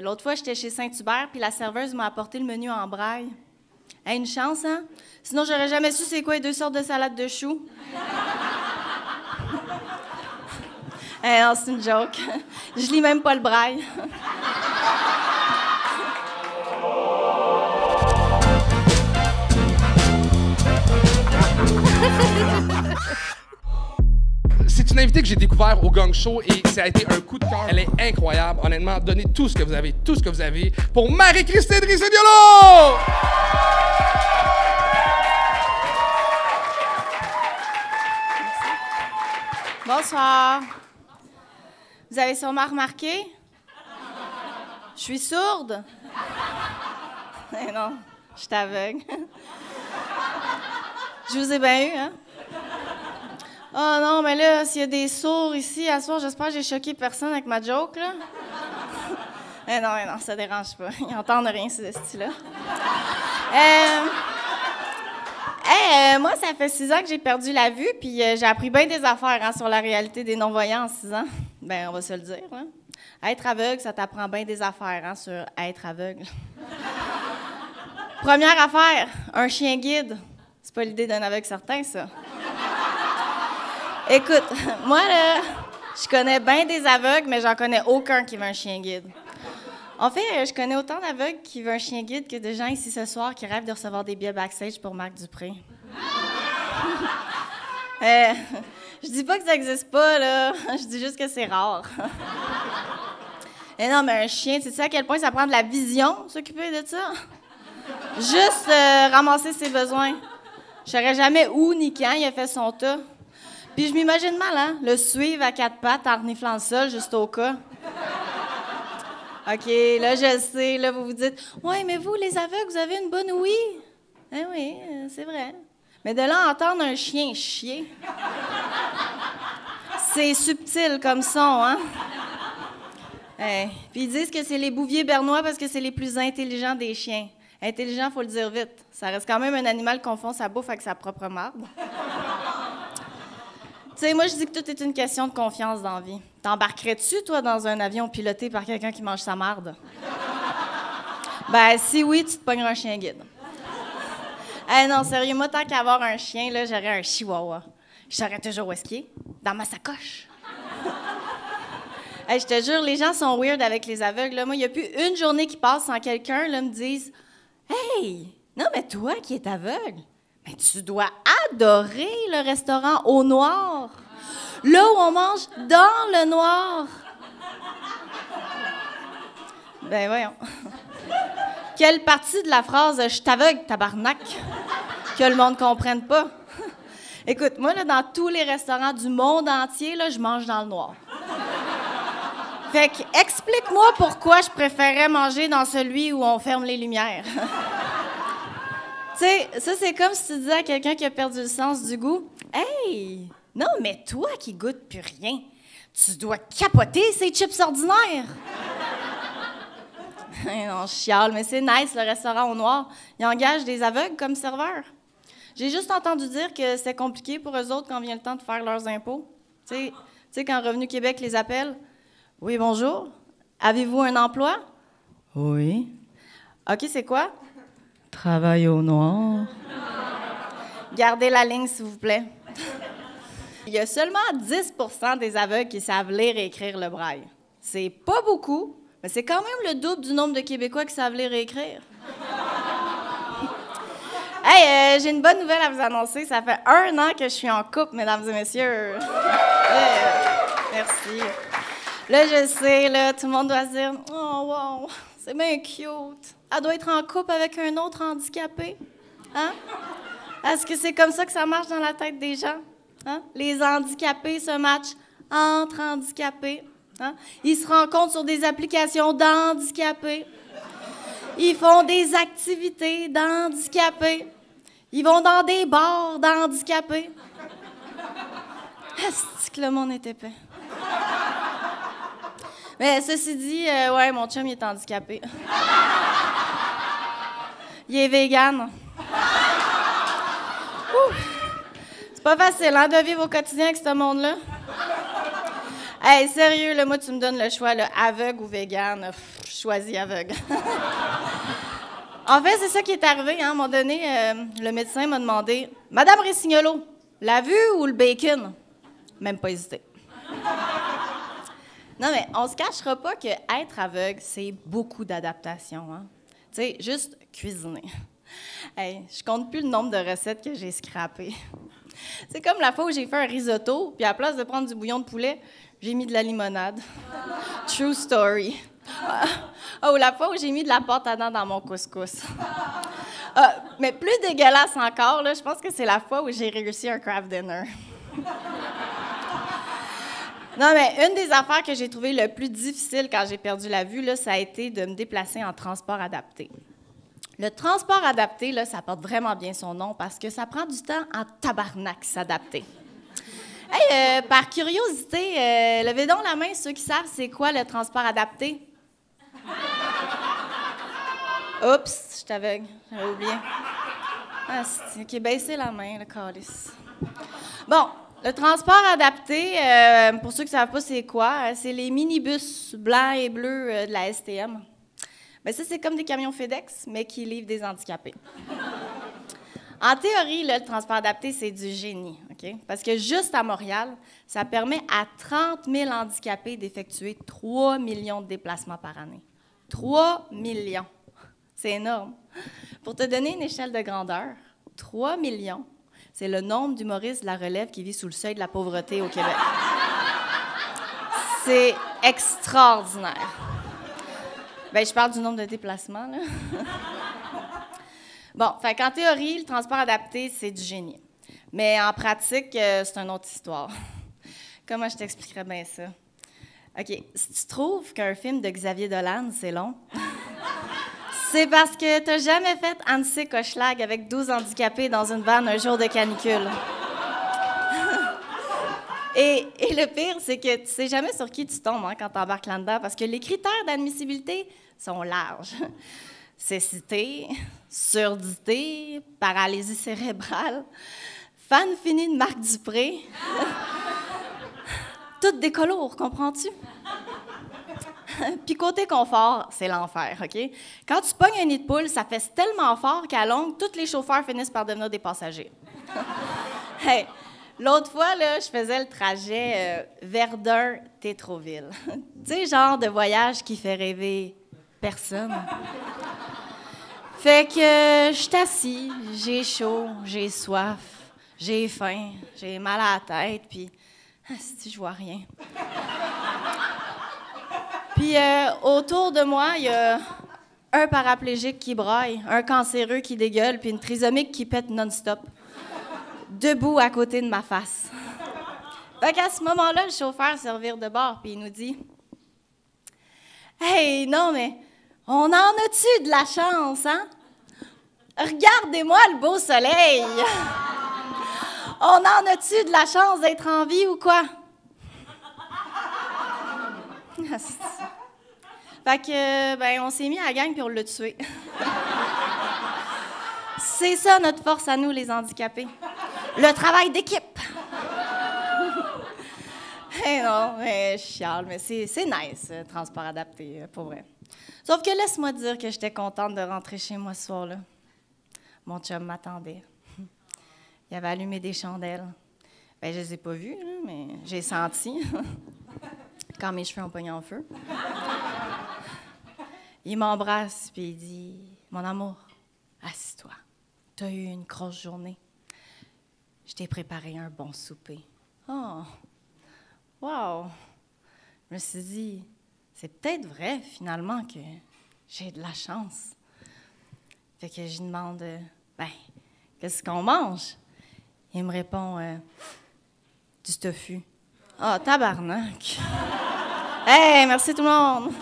L'autre fois, j'étais chez Saint-Hubert, puis la serveuse m'a apporté le menu en braille. Hey, une chance, hein? Sinon, j'aurais jamais su c'est quoi les 2 sortes de salade de choux. Hey, non, c'est une joke. Je lis même pas le braille. C'est une invitée que j'ai découvert au Gang Show et ça a été un coup de cœur. Elle est incroyable. Honnêtement, donnez tout ce que vous avez pour Marie-Christine Riccediolo! Bonsoir. Vous avez sûrement remarqué? Je suis sourde. Eh non, je suis aveugle. Je vous ai bien eu, hein? Oh non, mais là, s'il y a des sourds ici, à soir, j'espère que j'ai choqué personne avec ma joke, là. Eh non, ça dérange pas. Ils n'entendent rien, ce style-là. Moi, ça fait 6 ans que j'ai perdu la vue, puis j'ai appris bien des affaires sur la réalité des non-voyants en 6 ans. Ben, on va se le dire, là. Être aveugle, ça t'apprend bien des affaires sur être aveugle. Première affaire, un chien guide. C'est pas l'idée d'un aveugle certain, ça. Écoute, moi, là, je connais bien des aveugles, mais j'en connais aucun qui veut un chien guide. En fait, je connais autant d'aveugles qui veulent un chien guide que de gens ici ce soir qui rêvent de recevoir des billets backstage pour Marc Dupré. Je dis pas que ça existe pas, là. Je dis juste que c'est rare. Et non, mais un chien, tu sais à quel point ça prend de la vision, s'occuper de ça? Juste ramasser ses besoins. Je saurais jamais où ni quand il a fait son tas. Puis je m'imagine mal, hein, le suivre à 4 pattes en reniflant le sol, juste au cas. OK, là, je sais, là, vous vous dites « Ouais, mais vous, les aveugles, vous avez une bonne ouïe. » Eh oui, c'est vrai. Mais de là à entendre un chien chier, c'est subtil comme son, hein? Puis ils disent que c'est les bouviers bernois parce que c'est les plus intelligents des chiens. Intelligent, faut le dire vite. Ça reste quand même un animal qui confond sa bouffe avec sa propre marde. Tu sais, moi, je dis que tout est une question de confiance dans la vie. T'embarquerais-tu, toi, dans un avion piloté par quelqu'un qui mange sa marde? Ben, si oui, tu te pogneras un chien guide. Non, sérieux, moi, tant qu'à avoir un chien, là, j'aurais un chihuahua. Je saurais toujours où est-ce qu'il est. Dans ma sacoche. Je te jure, les gens sont weird avec les aveugles. Là. Moi, il n'y a plus une journée qui passe sans quelqu'un là, me dise « Hey, non, mais toi qui es aveugle, mais tu dois adorer le restaurant au noir. Là où on mange dans le noir. » Ben voyons. Quelle partie de la phrase « Je t'aveugle, tabarnak » que le monde ne comprenne pas? Écoute, moi, là, dans tous les restaurants du monde entier, là, je mange dans le noir. Fait que, explique-moi pourquoi je préférais manger dans celui où on ferme les lumières. Tu sais, ça, c'est comme si tu disais à quelqu'un qui a perdu le sens du goût, « Hey, non, mais toi qui goûtes plus rien, tu dois capoter ces chips ordinaires. » Non, je chiale, mais c'est nice, le restaurant au noir. Ils engagent des aveugles comme serveurs. J'ai juste entendu dire que c'est compliqué pour eux autres quand vient le temps de faire leurs impôts. Tu sais, quand Revenu Québec les appelle, « Oui, bonjour. Avez-vous un emploi? »« Oui. »« OK, c'est quoi? »« Travail au noir. » Gardez la ligne, s'il vous plaît. Il y a seulement 10 % des aveugles qui savent lire et écrire le braille. C'est pas beaucoup, mais c'est quand même le double du nombre de Québécois qui savent lire et écrire. Hey, j'ai une bonne nouvelle à vous annoncer. Ça fait 1 an que je suis en couple, mesdames et messieurs. Merci. Là, je sais, là, tout le monde doit se dire « Oh, wow, c'est bien cute. Elle doit être en couple avec un autre handicapé. » Hein? Est-ce que c'est comme ça que ça marche dans la tête des gens? Hein? Les handicapés se matchent entre handicapés. Hein? Ils se rencontrent sur des applications d'handicapés. Ils font des activités d'handicapés. Ils vont dans des bars d'handicapés. Est-ce que le monde est épais? Mais ceci dit, ouais, mon chum, il est handicapé. Il est vegan. C'est pas facile, hein, de vivre au quotidien avec ce monde-là. Hey, sérieux, là, moi, tu me donnes le choix, là, aveugle ou vegan. choisis aveugle. En fait, c'est ça qui est arrivé. Hein. À un moment donné, le médecin m'a demandé « Madame Ressignolo, la vue ou le bacon? » Même pas hésité. Non, mais on se cachera pas qu'être aveugle, c'est beaucoup d'adaptation. Hein? Tu sais, juste cuisiner. Hey, je compte plus le nombre de recettes que j'ai scrappées. C'est comme la fois où j'ai fait un risotto, puis à la place de prendre du bouillon de poulet, j'ai mis de la limonade. True story. Ou la fois où j'ai mis de la pâte à dents dans mon couscous. Mais plus dégueulasse encore, là, je pense que c'est la fois où j'ai réussi un craft dinner. Non, mais une des affaires que j'ai trouvées le plus difficile quand j'ai perdu la vue, là, ça a été de me déplacer en transport adapté. Le transport adapté, là, ça porte vraiment bien son nom parce que ça prend du temps en tabarnak s'adapter. Hey, par curiosité, levez donc la main ceux qui savent c'est quoi le transport adapté. Oups, je suis aveugle, j'avais oublié. Ah, c'est OK, baissez la main, le calice. Bon, le transport adapté, pour ceux qui ne savent pas c'est quoi, c'est les minibus blancs et bleus de la STM. Bien, ça, c'est comme des camions FedEx, mais qui livrent des handicapés. En théorie, là, le transport adapté, c'est du génie, OK? Parce que juste à Montréal, ça permet à 30 000 handicapés d'effectuer 3 millions de déplacements par année. 3 millions! C'est énorme. Pour te donner une échelle de grandeur, 3 millions, c'est le nombre d'humoristes de la relève qui vit sous le seuil de la pauvreté au Québec. C'est extraordinaire. Bien, je parle du nombre de déplacements, là. Bon, fait qu'en théorie, le transport adapté, c'est du génie. Mais en pratique, c'est une autre histoire. Comment je t'expliquerais bien ça? OK, si tu trouves qu'un film de Xavier Dolan, c'est long, c'est parce que t'as jamais fait Annecy Cochelag avec 12 handicapés dans une vanne un jour de canicule. Et le pire, c'est que tu sais jamais sur qui tu tombes hein, quand tu embarques là-dedans, parce que les critères d'admissibilité sont larges. Cécité, surdité, paralysie cérébrale, fan fini de Marc Dupré. Toutes des colours, comprends-tu? Puis côté confort, c'est l'enfer, OK? Quand tu pognes un nid de poule, ça fait tellement fort qu'à longue, tous les chauffeurs finissent par devenir des passagers. Hey, l'autre fois, là, je faisais le trajet Verdun-Tétroville. Tu sais, genre de voyage qui fait rêver personne. Fait que je suis assis, j'ai chaud, j'ai soif, j'ai faim, j'ai mal à la tête, puis si je vois rien. Puis autour de moi, il y a un paraplégique qui braille, un cancéreux qui dégueule, puis une trisomique qui pète non-stop, debout à côté de ma face. Fait qu'à ce moment-là, le chauffeur se revire de bord, puis il nous dit « Hey, non, mais on en a-tu de la chance, hein? Regardez-moi le beau soleil! On en a-tu de la chance d'être en vie ou quoi? » Fait que, ben, on s'est mis à la gang puis on l'a tué. C'est ça notre force à nous, les handicapés. Le travail d'équipe. Eh non, mais je chiale, mais c'est nice, le transport adapté, pour vrai. Sauf que laisse-moi dire que j'étais contente de rentrer chez moi ce soir-là. Mon chum m'attendait. Il avait allumé des chandelles. Ben, je les ai pas vues, là, mais j'ai senti. Quand mes cheveux ont pogné en feu. Il m'embrasse, puis il dit « Mon amour, assis-toi. T'as eu une grosse journée. Je t'ai préparé un bon souper. » Oh, wow! Je me suis dit, c'est peut-être vrai, finalement, que j'ai de la chance. Fait que je lui demande, ben, qu'est-ce qu'on mange? Il me répond, du tofu. Ah, oh, tabarnak! Hey, merci tout le monde!